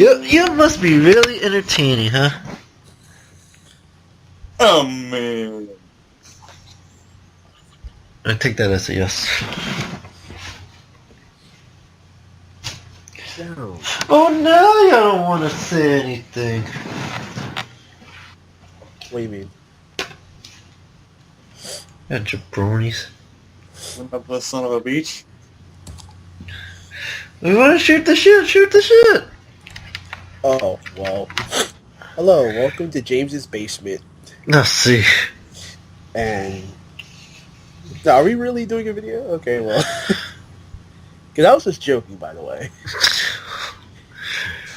You must be really entertaining, huh? Oh man. I take that as a yes. No. Oh, now you don't want to say anything. What do you mean? Yeah, jabronis. I'm not the son of a beach. We want to shoot the shit. Shoot the shit. Oh, well. Hello, welcome to James's basement. Let's see. And now, are we really doing a video? Okay, well. Because I was just joking, by the way.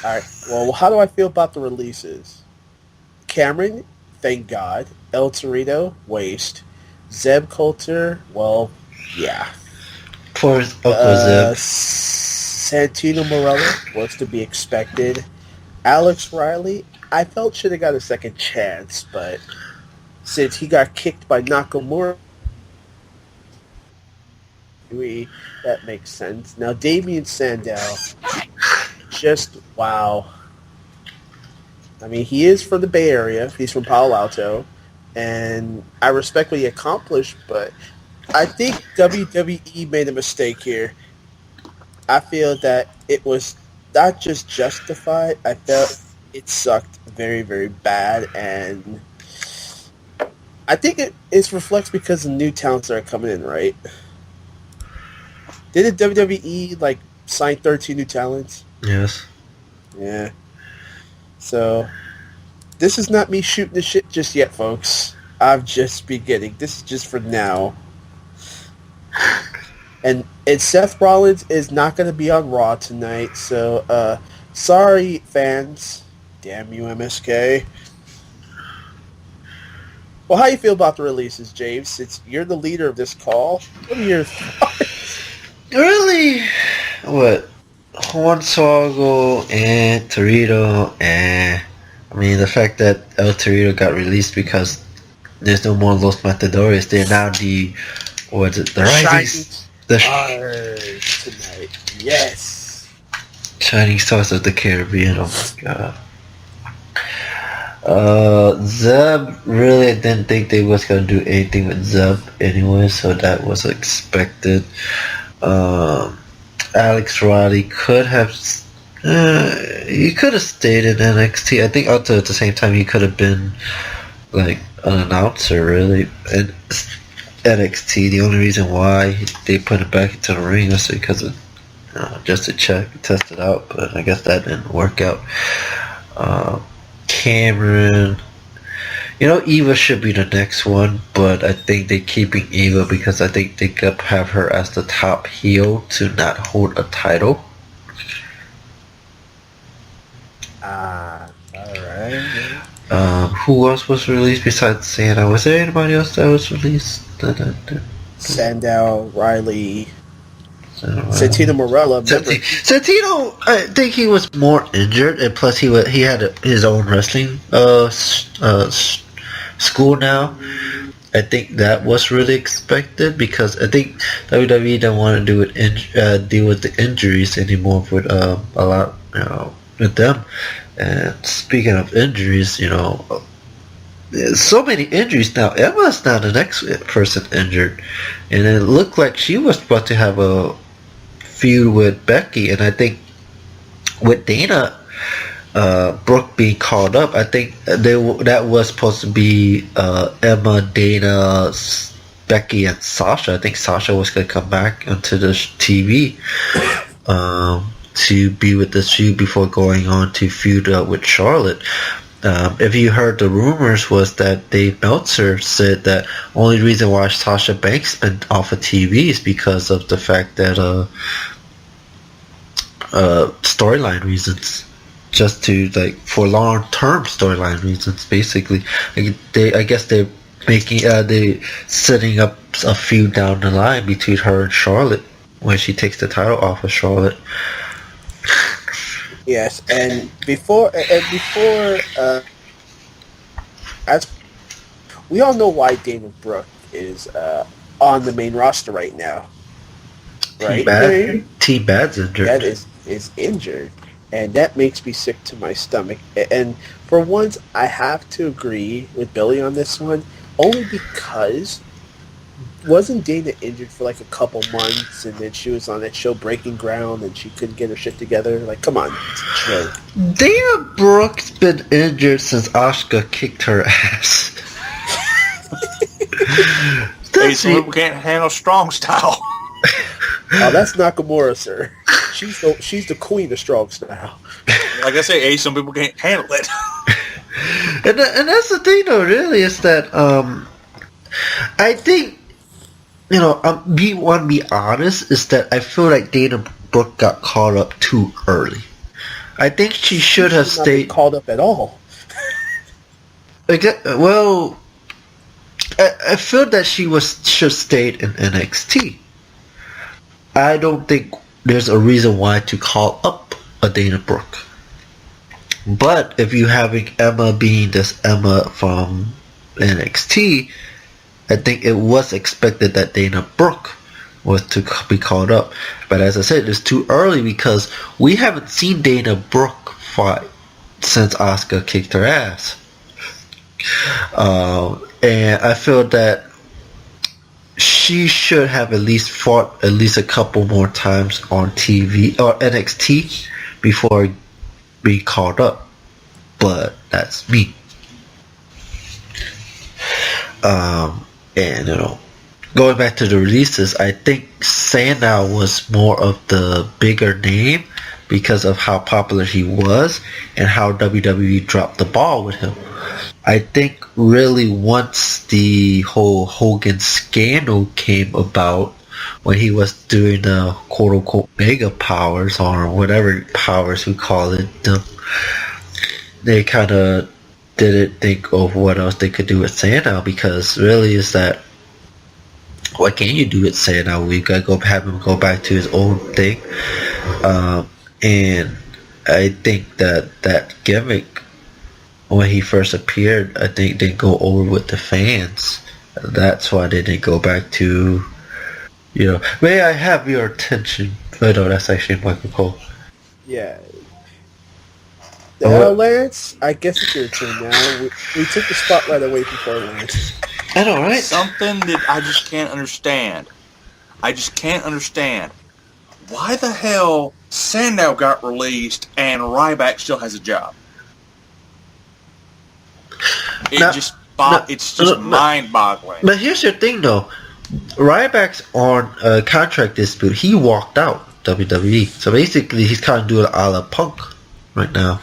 Alright, well, how do I feel about the releases? Cameron, thank God. El Torito, waste. Zeb Coulter, well, yeah. Poor Uncle Zeb. Santino Morella was to be expected. Alex Riley, I felt should have got a second chance, but since he got kicked by Nakamura, that makes sense. Now, Damian Sandow, just wow. I mean, he is from the Bay Area. He's from Palo Alto. And I respect what he accomplished, but I think WWE made a mistake here. I feel that it was not just justified. I felt it sucked very, very bad. And I think it reflects because the new talents that are coming in, right? Didn't WWE, sign 13 new talents? Yes. Yeah. So, this is not me shooting the shit just yet, folks. I'm just beginning. This is just for now. And Seth Rollins is not going to be on Raw tonight, so, sorry, fans. Damn you, MSK. Well, how do you feel about the releases, James? Since you're the leader of this call, what are your thoughts? Really? What? Hornswoggle and Torito and... I mean, the fact that El Torito got released because there's no more Los Matadores. They're now the... What's it? The Rising... The Stars tonight. Yes. Shining Stars of the Caribbean. Oh my god. Zeb, really, I didn't think they was gonna do anything with Zeb anyway, so that was expected. Alex Riley could have, he could have stayed in NXT. I think also at the same time he could have been like an announcer, really. And NXT, the only reason why they put it back into the ring was because of just to test it out, but I guess that didn't work out. Cameron, Eva should be the next one, but I think they're keeping Eva because I think they could have her as the top heel to not hold a title. Alright. Who else was released besides Santa? Was there anybody else that was released? Sandow, Riley, Santino Morella. Santino, I think he was more injured, and plus he had his own wrestling school now. I think that was really expected because I think WWE don't want to deal with the injuries anymore with a lot, with them. And speaking of injuries, there's so many injuries now. Emma's now the next person injured, and it looked like she was about to have a feud with Becky, and I think with Dana Brooke being called up, I think that was supposed to be Emma, Dana, Becky, and Sasha. I think Sasha was going to come back onto the TV to be with the feud before going on to feud with Charlotte. If you heard the rumors, was that Dave Meltzer said that only reason why Sasha Banks been off of TV is because of the fact that storyline reasons, just to for long-term storyline reasons, basically. I guess they're setting up a feud down the line between her and Charlotte when she takes the title off of Charlotte. Yes, and before, as we all know why Dana Brooke is on the main roster right now, right? T-Bad's injured. That is injured, And that makes me sick to my stomach. And for once, I have to agree with Billy on this one, only because wasn't Dana injured for like a couple months, and then she was on that show Breaking Ground, and she couldn't get her shit together? Like, come on, it's a joke. Dana Brooke's been injured since Asuka kicked her ass. Hey, some people can't handle strong style. Oh, that's Nakamura, sir. She's the queen of strong style. Like I say, hey, some people can't handle it. And that's the thing, though. Really, is that I think be honest, is that I feel like Dana Brooke got caught up too early. I think she should have stayed called up at all. Well, I feel that she should have stayed in NXT. I don't think there's a reason why to call up a Dana Brooke. But if you having Emma being this Emma from NXT, I think it was expected that Dana Brooke was to be called up. But as I said, it's too early because we haven't seen Dana Brooke fight since Asuka kicked her ass. And I feel that she should have at least fought at least a couple more times on TV or NXT before being called up. But that's me. And going back to the releases, I think Sandow was more of the bigger name because of how popular he was and how WWE dropped the ball with him. I think really once the whole Hogan scandal came about, when he was doing the quote-unquote mega powers or whatever powers we call it, they kind of didn't think of what else they could do with Sandow, because really is that what can you do with Sandow? We gotta have him go back to his old thing, and I think that gimmick when he first appeared, I think didn't go over with the fans. That's why they didn't go back to, may I have your attention? Oh no, that's actually Michael Cole. Yeah. Lance, I guess it's your turn now. We took the spotlight away from Lance. I know, right? Something that I just can't understand. Why the hell Sandow got released and Ryback still has a job? It's just mind-boggling. But here's your thing, though. Ryback's on a contract dispute. He walked out WWE, so basically he's kind of doing a la Punk right now.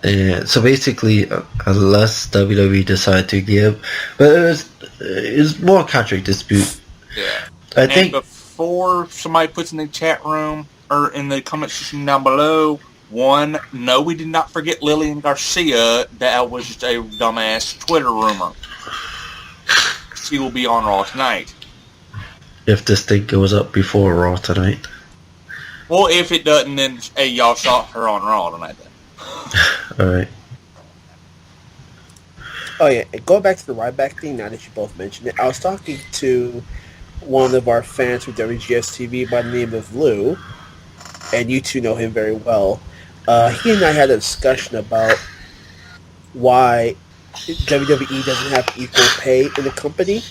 And so basically, unless WWE decide to give, but it's more contract dispute. Yeah. I think before somebody puts in the chat room or in the comment section down below, no, we did not forget Lillian Garcia. That was just a dumbass Twitter rumor. She will be on Raw tonight. If this thing goes up before Raw tonight. Well, if it doesn't, then hey, y'all saw her on Raw tonight then. Alright. Oh yeah, and going back to the Ryback thing, now that you both mentioned it, I was talking to one of our fans with WGS TV by the name of Lou, and you two know him very well. He and I had a discussion about why WWE doesn't have equal pay in the company,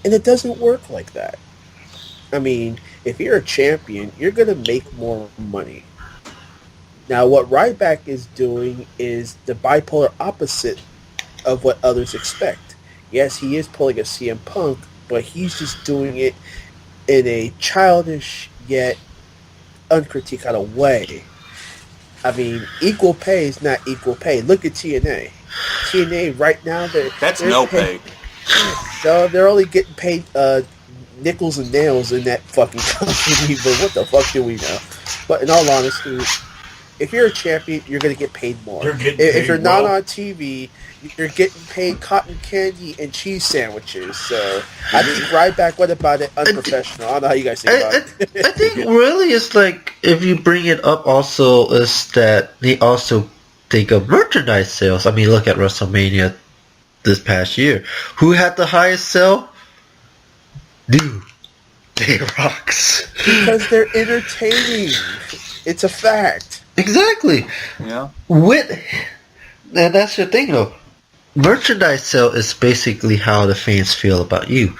and it doesn't work like that. I mean, if you're a champion, you're going to make more money. Now, what Ryback is doing is the bipolar opposite of what others expect. Yes, he is pulling a CM Punk, but he's just doing it in a childish yet uncritiqued kind of way. I mean, equal pay is not equal pay. Look at TNA. TNA right now, they're no pay. So they're only getting paid nickels and nails in that fucking company. But what the fuck do we know? But in all honesty, if you're a champion, you're going to get paid more. If you're not on TV, you're getting paid cotton candy and cheese sandwiches. So I think Ryback went about it unprofessional. I don't know how you guys think about it. I think really it's like, if you bring it up also, is that they also think of merchandise sales. I mean, look at WrestleMania this past year. Who had the highest sale? Dude, they rocks. Because they're entertaining. It's a fact. Exactly. Yeah. And that's the thing, though. Merchandise sale is basically how the fans feel about you.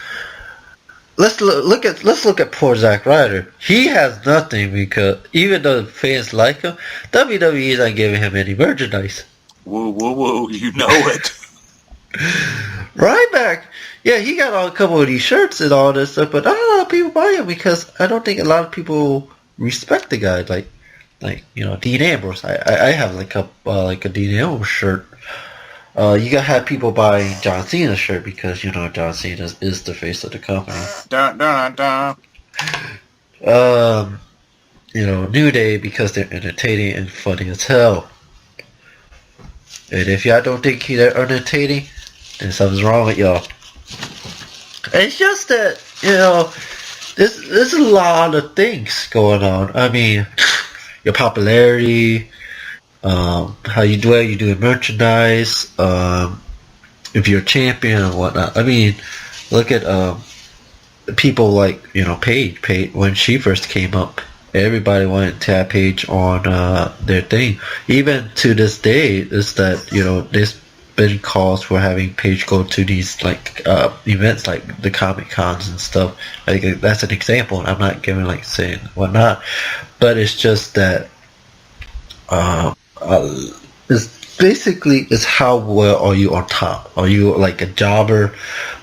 Let's look at poor Zack Ryder. He has nothing because even though the fans like him, WWE is not giving him any merchandise. Whoa, whoa, whoa! You know it. Ryback, yeah, he got a couple of these shirts and all this stuff, but not a lot of people buy him because I don't think a lot of people respect the guy. Like Dean Ambrose. I have like a Dean Ambrose shirt. You gotta have people buying John Cena's shirt because John Cena is the face of the company. Dun, dun, dun. New Day because they're entertaining and funny as hell. And if y'all don't think they're entertaining, then something's wrong with y'all. It's just that there's a lot of things going on. I mean, your popularity. How you do it, you doing merchandise, if you're a champion and whatnot. I mean, look at people like Paige when she first came up. Everybody wanted to have Paige on their thing. Even to this day, is that there's been calls for having Paige go to these like events like the Comic Cons and stuff. Like that's an example. I'm not giving saying whatnot, but it's just that. It's basically is how well are you on top? Are you like a jobber?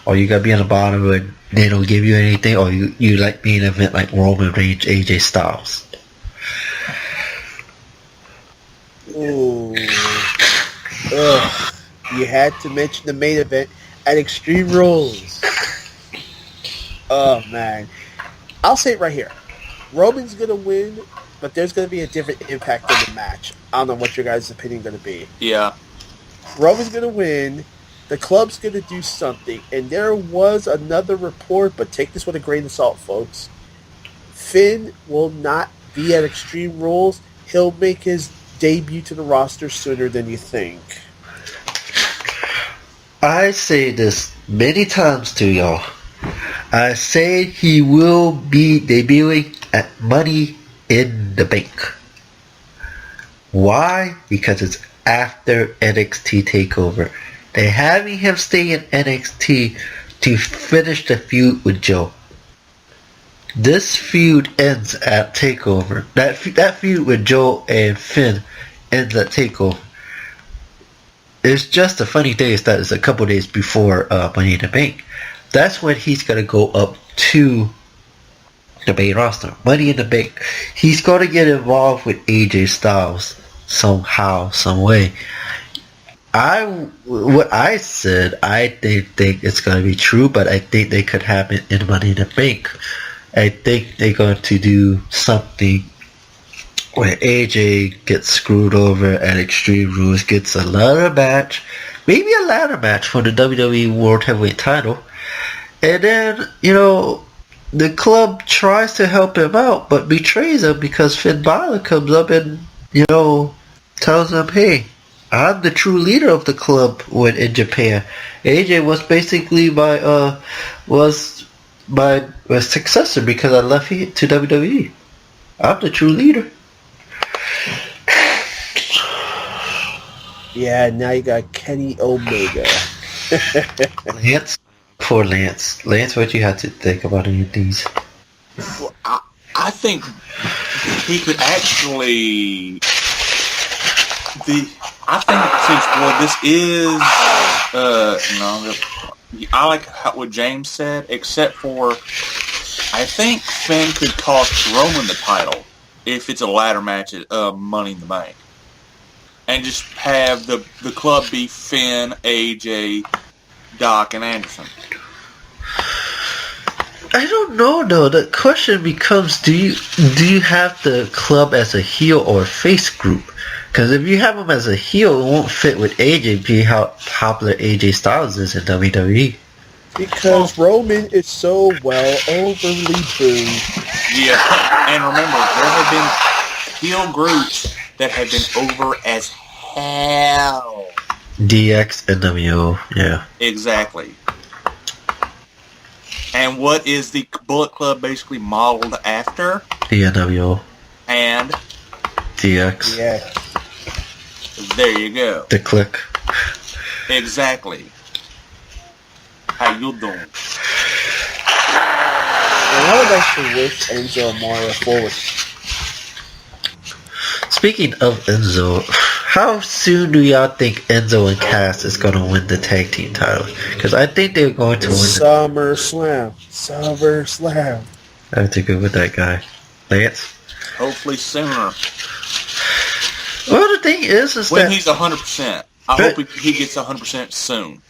Or you gotta be on the bottom and they don't give you anything? Or you like being an event like Roman Reigns, AJ Styles? Ooh. Ugh. You had to mention the main event at Extreme Rules. Oh man. I'll say it right here. Roman's gonna win, but there's going to be a different impact in the match. I don't know what your guys' opinion going to be. Yeah. Roman's going to win. The club's going to do something. And there was another report, but take this with a grain of salt, folks. Finn will not be at Extreme Rules. He'll make his debut to the roster sooner than you think. I say this many times to y'all. I say he will be debuting at Money in the Bank. Why? Because it's after NXT TakeOver. They're having him stay in NXT to finish the feud with Joe. This feud ends at TakeOver. That feud with Joe and Finn ends at TakeOver. It's just a funny day is that it's a couple days before Money in the Bank. That's when he's gonna go up to the main roster. Money in the Bank. He's going to get involved with AJ Styles somehow, some way. What I said, I didn't think it's going to be true, but I think they could happen in Money in the Bank. I think they're going to do something where AJ gets screwed over at Extreme Rules, gets a ladder match, maybe a ladder match for the WWE World Heavyweight title, and then, the club tries to help him out, but betrays him because Finn Balor comes up and, tells him, hey, I'm the true leader of the club when in Japan. AJ was basically my successor because I left here to WWE. I'm the true leader. Yeah, now you got Kenny Omega. Lance. Poor Lance. Lance, what you have to think about any of these? Well, I think he could actually. I think since this is I like what James said, except for I think Finn could cost Roman the title if it's a ladder match at Money in the Bank, and just have the club be Finn, AJ, Doc, and Anderson. I don't know though. The question becomes: do you have the club as a heel or a face group? Because if you have them as a heel, it won't fit with AJ. Be how popular AJ Styles is in WWE. Because Roman is so well overly booed. Yeah, and remember, there have been heel groups that have been over as hell. DX, NWO, yeah. Exactly. And what is the Bullet Club basically modeled after? The NWO. And DX. Yeah. There you go. The click. Exactly. How you doing? And I would like to wish Enzo and Mario forward. Speaking of Enzo, how soon do y'all think Enzo and Cass is going to win the tag team title? Because I think they're going to win. SummerSlam. I have to go with that guy. Lance? Hopefully sooner. Well, the thing is When that he's 100%. I hope he gets 100% soon.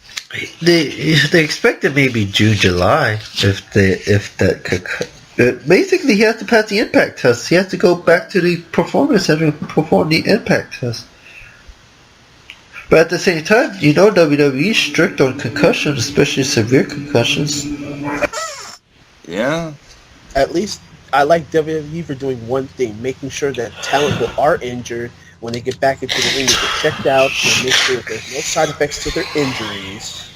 they expected maybe June, July if that could. Basically, he has to pass the impact test. He has to go back to the performance center and perform the impact test. But at the same time, you know WWE is strict on concussions, especially severe concussions. Yeah. At least I like WWE for doing one thing, making sure that talent who are injured, when they get back into the ring, they get checked out and make sure that there's no side effects to their injuries,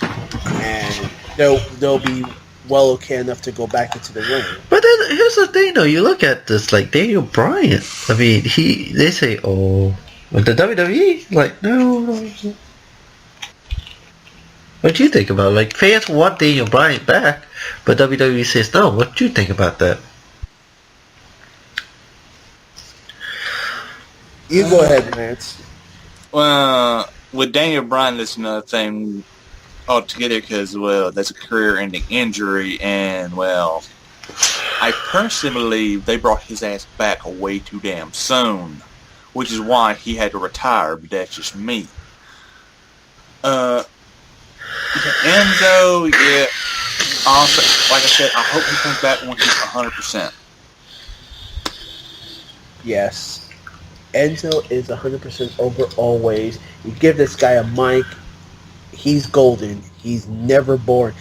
and they'll be well okay enough to go back into the ring. But then here's the thing, though. You look at this, like Daniel Bryan. I mean, they say, oh, with the WWE, like no. What do you think about it? Like fans want Daniel Bryan back, but WWE says no. What do you think about that? You go ahead, Lance. Well, with Daniel Bryan, that's another thing altogether because, well, that's a career-ending injury, and, well, I personally believe they brought his ass back way too damn soon, which is why he had to retire, but that's just me. Enzo, yeah, honestly, like I said, I hope he comes back when he's 100%. Yes. Enzo is 100% over always. You give this guy a mic, he's golden. He's never bored.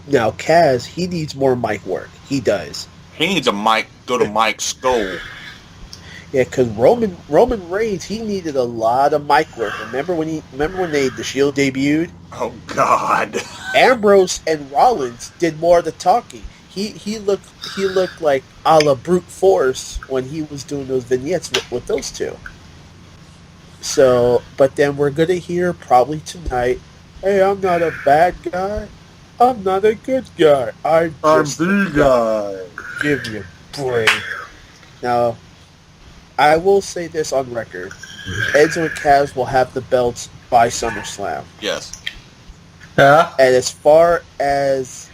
Now, Kaz, he needs more mic work. He does. He needs a mic, go to Mike's skull. Yeah, because Roman Reigns, he needed a lot of mic work. Remember when the Shield debuted? Oh, God. Ambrose and Rollins did more of the talking. He looked like a la brute force when he was doing those vignettes with those two. So, but then we're gonna hear probably tonight, hey, I'm not a bad guy. I'm not a good guy. I'm the guy. Give me a break. Now, I will say this on record. Enzo and Kaz will have the belts by SummerSlam. Yes. Yeah. And as far as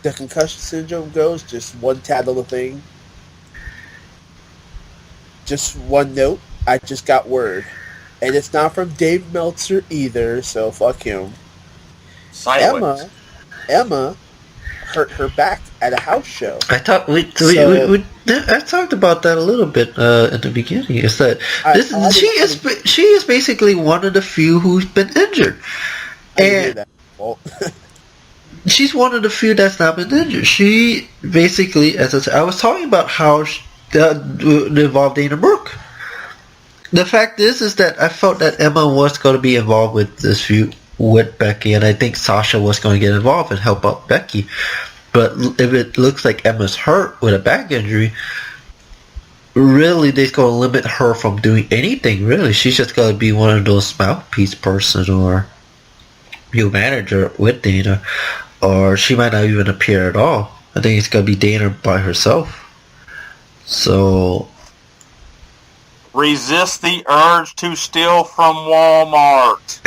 the concussion syndrome goes, just one tad little thing. Just one note. I just got word. And it's not from Dave Meltzer either, so fuck him. Silence. Emma hurt her back at a house show. I talked I talked about that a little bit in the beginning. Is that she is basically one of the few who's been injured, and Well, she's one of the few that's not been injured. She basically, as I said, I was talking about how that involved Dana Brooke. The fact is that I felt that Emma was going to be involved with this feud with Becky, and I think Sasha was going to get involved and help out Becky. But if it looks like Emma's hurt with a back injury, really they're going to limit her from doing anything, really. She's just going to be one of those mouthpiece person or new manager with Dana, or she might not even appear at all. I think it's going to be Dana by herself. So resist the urge to steal from Walmart.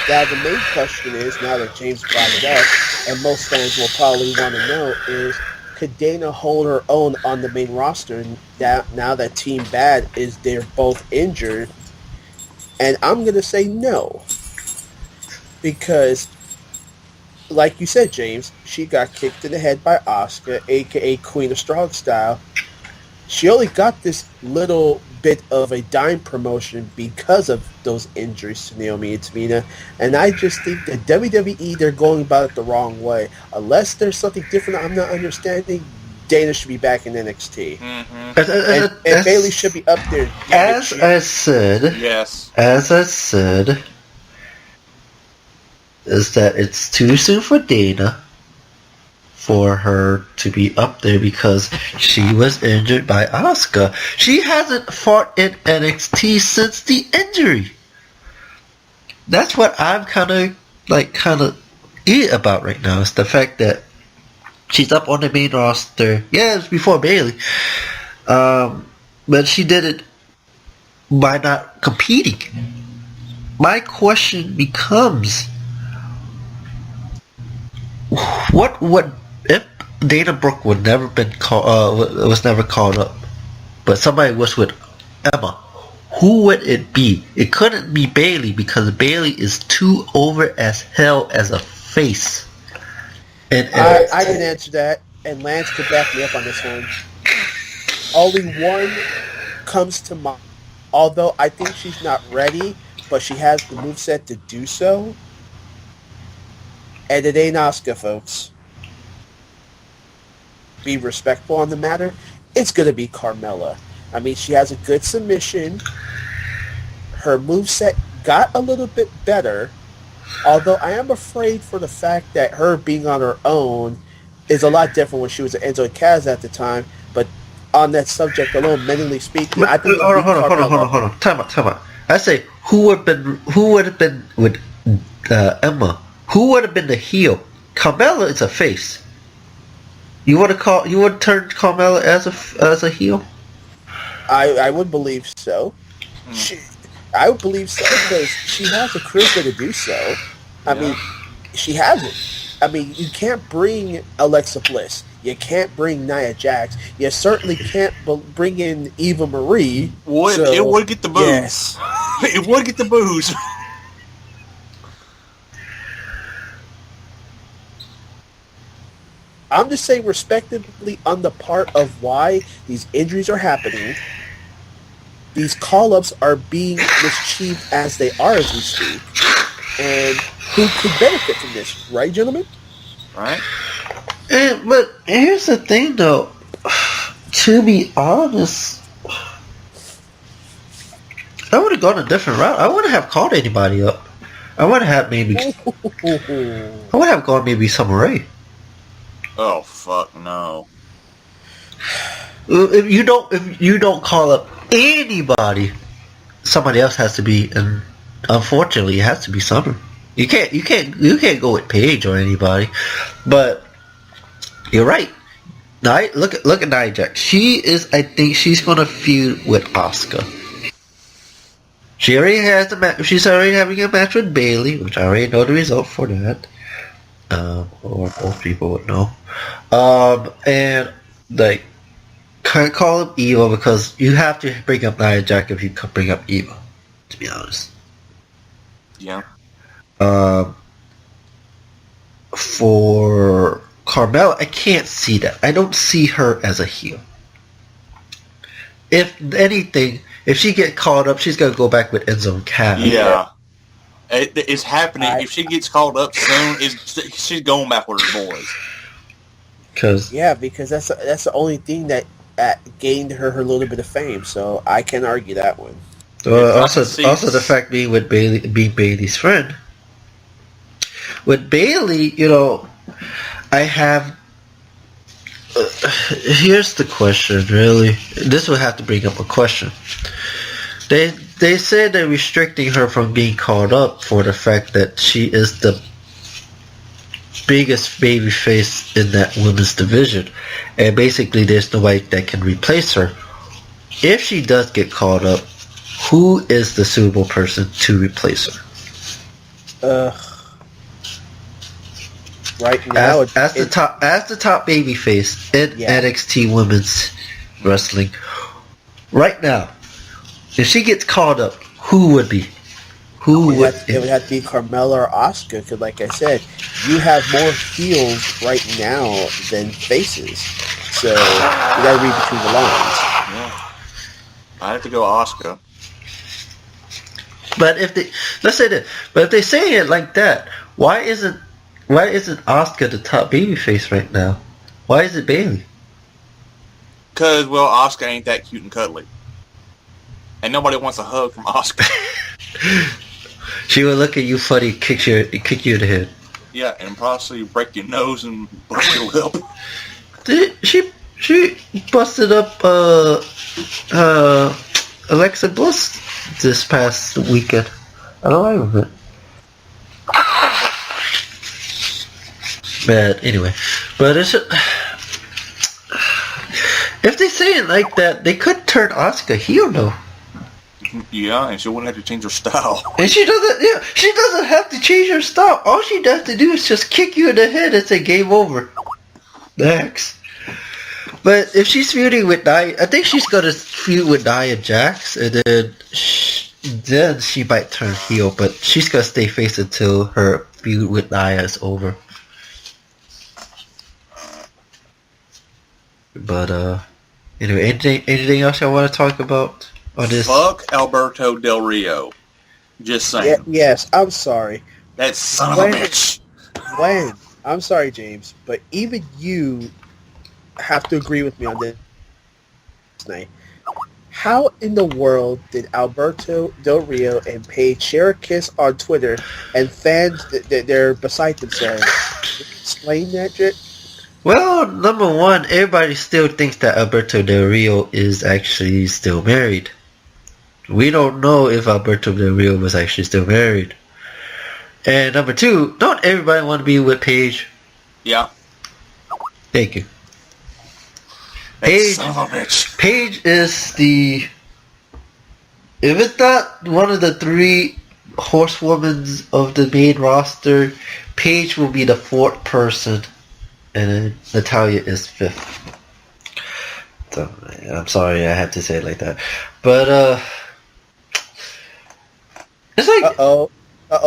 now the main question is, now that James brought it up, and most fans will probably want to know, is could Dana hold her own on the main roster now that Team Bad they're both injured? And I'm going to say no. Because, like you said, James, she got kicked in the head by Asuka, a.k.a. Queen of Strong Style. She only got this little bit of a dime promotion because of those injuries to Naomi and Tamina. And I just think that WWE, they're going about it the wrong way. Unless there's something different I'm not understanding, Dana should be back in NXT. Mm-hmm. And Bayley should be up there. As I said, is that it's too soon for Dana. for her to be up there because she was injured by Asuka. She hasn't fought in NXT since the injury. That's what I'm kind of about right now. Is the fact that she's up on the main roster. Yeah, it was before Bayley. But she did it by not competing. My question becomes, what would if Dana Brooke was never called up, but somebody was with Emma? Who would it be? It couldn't be Bayley because Bayley is too over as hell as a face. And I can answer that, and Lance could back me up on this one. Only one comes to mind. Although I think she's not ready, but she has the moveset to do so. And it ain't Asuka, folks. Be respectful on the matter. It's going to be Carmella. I mean, she has a good submission. Her moveset got a little bit better. Although I am afraid for the fact that her being on her own is a lot different when she was at Enzo and Kaz at the time. But on that subject alone, mentally speaking, I think hold on. Time out. I say who would have been with Emma? Who would have been the heel? Carmella is a face. You would turn Carmella as a heel? I would believe so. I would believe so because she has the charisma to do so. I mean, she has it. I mean, you can't bring Alexa Bliss. You can't bring Nia Jax. You certainly can't bring in Eva Marie. It would get the booze. Yes. It would get the booze. I'm just saying respectively on the part of why these injuries are happening. These call-ups are being mischieved as they are as we speak. And who could benefit from this, right, gentlemen? Right. But here's the thing, though. To be honest, I would have gone a different route. I wouldn't have called anybody up. I would have gone maybe Summer Rae. Oh fuck no. If you don't call up anybody, somebody else has to be, and unfortunately, it has to be Summer. You can't go with Paige or anybody. But you're right. Look at Nia Jax. I think she's gonna feud with Asuka. She's already having a match with Bayley, which I already know the result for that. Or most people would know. And like, can't call up Eva because you have to bring up Nia Jax if you bring up Eva. To be honest. Yeah. For Carmella, I can't see that. I don't see her as a heel. If anything, if she gets called up, she's gonna go back with Enzo and Kaz. Yeah. It's happening. If she gets called up soon, she's going back with her boys. Because that's the only thing that gained her little bit of fame. So I can argue that one. Also the fact being Bayley's friend. With Bayley, I have. Here's the question. Really, this would have to bring up a question. They said they're restricting her from being called up for the fact that she is the biggest babyface in that women's division, and basically there's nobody that can replace her. If she does get called up, who is the suitable person to replace her? Right now, as the top babyface in NXT Women's Wrestling, right now, if she gets called up, who would be? It would have to be Carmella or Asuka, because like I said, you have more heels right now than faces. So you gotta read between the lines. Yeah. I have to go Asuka. But if they say it like that, why isn't Asuka the top babyface right now? Why is it Bayley? Because Asuka ain't that cute and cuddly, and nobody wants a hug from Asuka. She will look at you funny, kick you in the head. Yeah, and possibly break your nose and bust your lip. She busted up Alexa Bliss this past weekend. I don't like it. But anyway, but it's if they say it like that, they could turn Asuka heel though. Yeah, and she wouldn't have to change her style. And she doesn't. Yeah, she doesn't have to change her style. All she has to do is just kick you in the head and say game over. Next. But if she's feuding with Nia, I think she's gonna feud with Nia Jax, and then she might turn heel. But she's gonna stay face until her feud with Nia is over. But anyway, anything else I want to talk about on this? Fuck Alberto Del Rio. Just saying. Yes, I'm sorry. That son of a bitch. I'm sorry, James, but even you have to agree with me on this night. How in the world did Alberto Del Rio and Paige share a kiss on Twitter and fans, they're beside themselves? Explain that shit? Well, number one, everybody still thinks that Alberto Del Rio is actually still married. We don't know if Alberto Del Rio was actually still married. And number two, don't everybody want to be with Paige? Yeah. Thank you. Paige, son of a bitch. Paige is the... If it's not one of the three horsewomen of the main roster, Paige will be the fourth person. And then Natalia is fifth. So, I'm sorry I had to say it like that. But, it's like...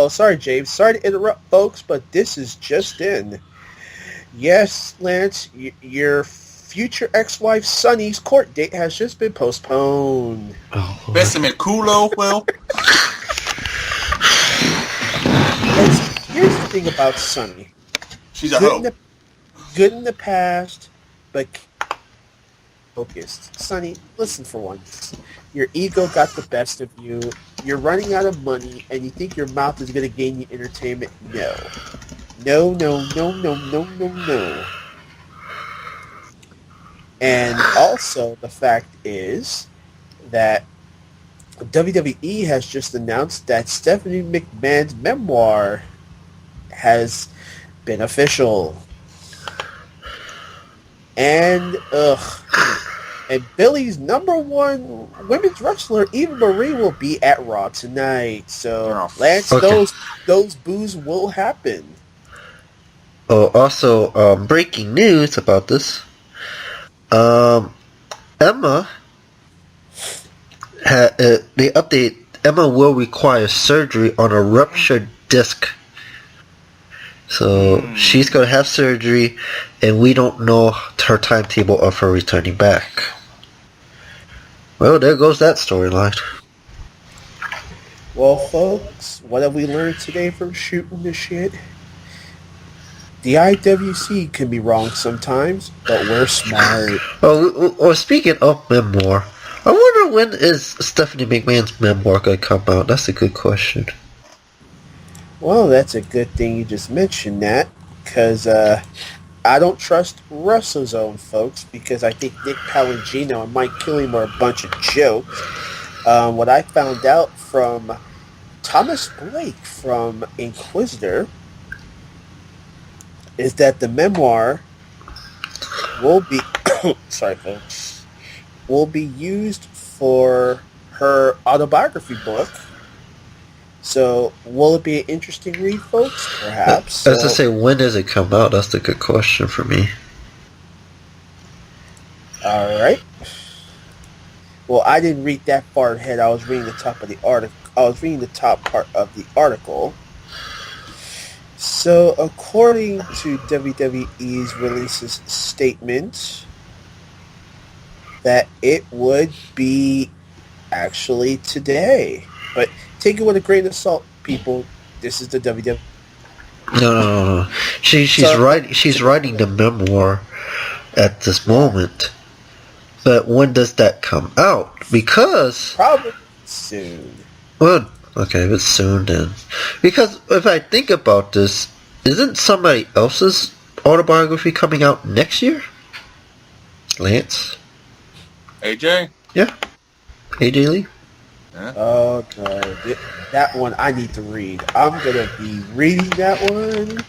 Sorry, James. Sorry to interrupt, folks, but this is just in. Yes, Lance, your future ex-wife Sunny's court date has just been postponed. Oh, Besame culo, well. Here's the thing about Sunny. She's a hoe. Good in the past, but focused. Sonny, listen for once. Your ego got the best of you. You're running out of money, and you think your mouth is going to gain you entertainment? No. No, no, no, no, no, no, no. And also, the fact is that WWE has just announced that Stephanie McMahon's memoir has been official. And Billy's number one women's wrestler, Eva Marie, will be at Raw tonight. So, Lance, okay. those boos will happen. Oh, also, breaking news about this. Emma, they update, Emma will require surgery on a ruptured disc. So she's going to have surgery, and we don't know her timetable of her returning back. Well, there goes that storyline. Well, folks, what have we learned today from shooting the shit? The IWC can be wrong sometimes, but we're smart. Oh, speaking of memoir, I wonder when is Stephanie McMahon's memoir going to come out? That's a good question. Well, that's a good thing you just mentioned that, because I don't trust WrestleZone, folks, because I think Nick Palangino and Mike Killian are a bunch of jokes. What I found out from Thomas Blake from Inquisitor is that the memoir will be sorry, folks, will be used for her autobiography book. So, will it be an interesting read, folks? Perhaps. As I say, when does it come out? That's the good question for me. All right. Well, I didn't read that far ahead. I was reading the top of the article. I was reading the top part of the article. So, according to WWE's releases statement, that it would be actually today, but take it with a grain of salt, people. This is the WWE. No. She's writing the memoir at this moment. But when does that come out? Because probably soon. Well, okay, if it's soon then. Because if I think about this, isn't somebody else's autobiography coming out next year? Lance? AJ? Yeah. AJ Lee? Yeah. Oh no, that one I need to read. I'm gonna be reading that one.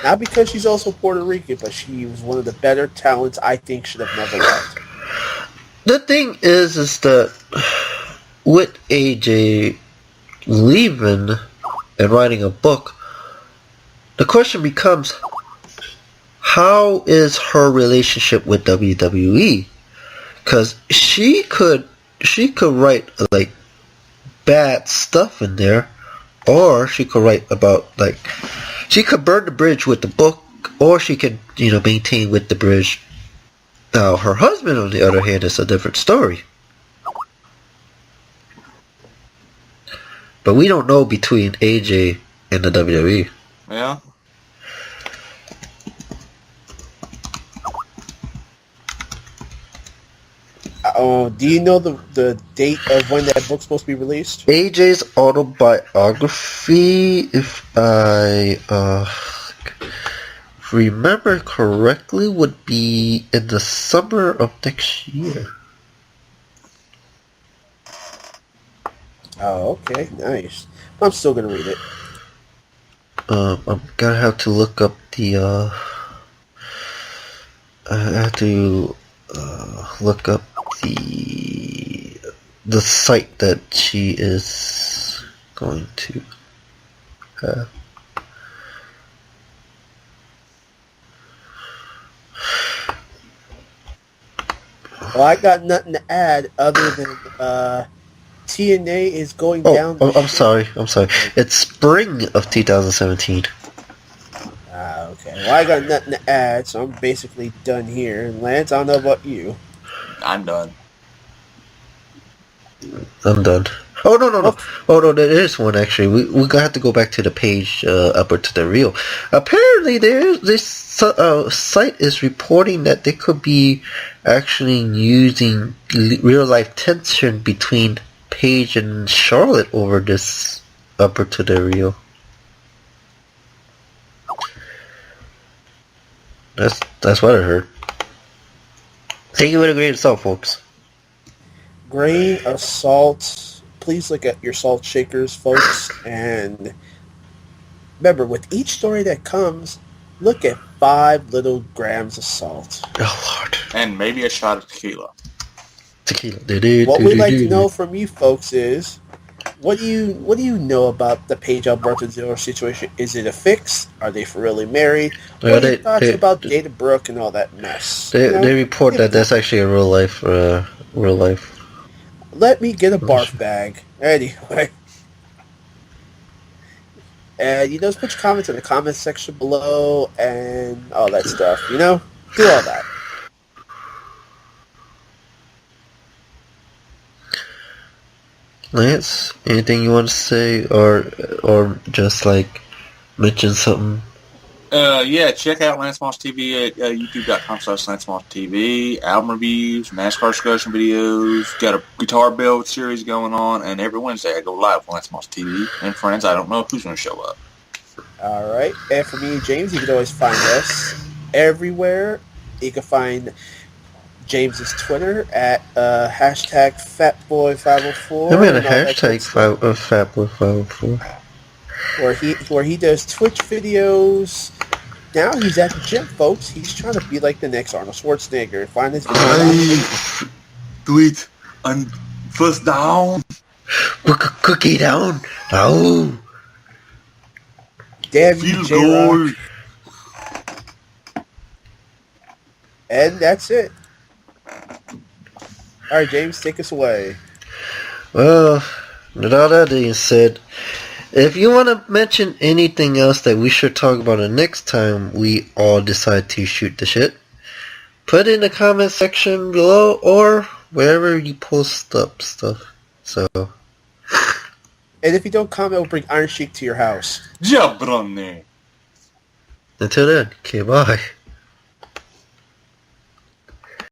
Not because she's also Puerto Rican, but she was one of the better talents I think should have never left. The thing is that with AJ leaving and writing a book, the question becomes, how is her relationship with WWE? Because she could write like bad stuff in there, or she could write about like she could burn the bridge with the book, or she could maintain with the bridge. Now her husband, on the other hand, is a different story. But we don't know between AJ and the WWE. Yeah. Do you know the date of when that book's supposed to be released? AJ's autobiography, if I remember correctly, would be in the summer of next year. Oh, okay, nice. I'm still gonna read it. I'm gonna have to look up the I have to look up the site that she is going to have. Well, I got nothing to add other than TNA is going down. I'm sorry. It's spring of 2017. Okay. Well, I got nothing to add, so I'm basically done here. And Lance, I don't know about you. I'm done. I'm done. Oh no! Oh no, there is one actually. We have to go back to the page upward to the reel. Apparently, this site is reporting that they could be actually using real life tension between Paige and Charlotte over this upward to the reel. That's what I heard. Take it with a grain of salt, folks. Grain of salt. Please look at your salt shakers, folks. And remember, with each story that comes, look at 5 little grams of salt. Oh, Lord. And maybe a shot of tequila. What we'd like to know from you folks is, what do you know about the Paige Alberto Zero situation? Is it a fix? Are they really married? What are your thoughts about Dana Brooke and all that mess? They report that that's actually a real life. Let me get a barf bag. Anyway. And, just put your comments in the comments section below and all that stuff, Do all that. Lance, anything you want to say, or just like mention something? Yeah, check out Lance Moss TV at youtube.com/Lance Moss TV. Album reviews, NASCAR discussion videos. Got a guitar build series going on, and every Wednesday I go live on Lance Moss TV. And friends, I don't know who's going to show up. All right, and for me, James, you can always find us everywhere. You can find James's Twitter at hashtag FatBoy504. I mean a hashtag FatBoy504. Where he does Twitch videos. Now he's at the gym, folks. He's trying to be like the next Arnold Schwarzenegger. Find his videos. Do it on first down. Cookie down. Oh. Damn you, J-Rock. And that's it. All right, James, take us away. Well, with all that being said, if you want to mention anything else that we should talk about the next time we all decide to shoot the shit, put it in the comment section below or wherever you post up stuff. So. And if you don't comment, we'll bring Iron Sheik to your house. Jabroni. Until then, okay, bye.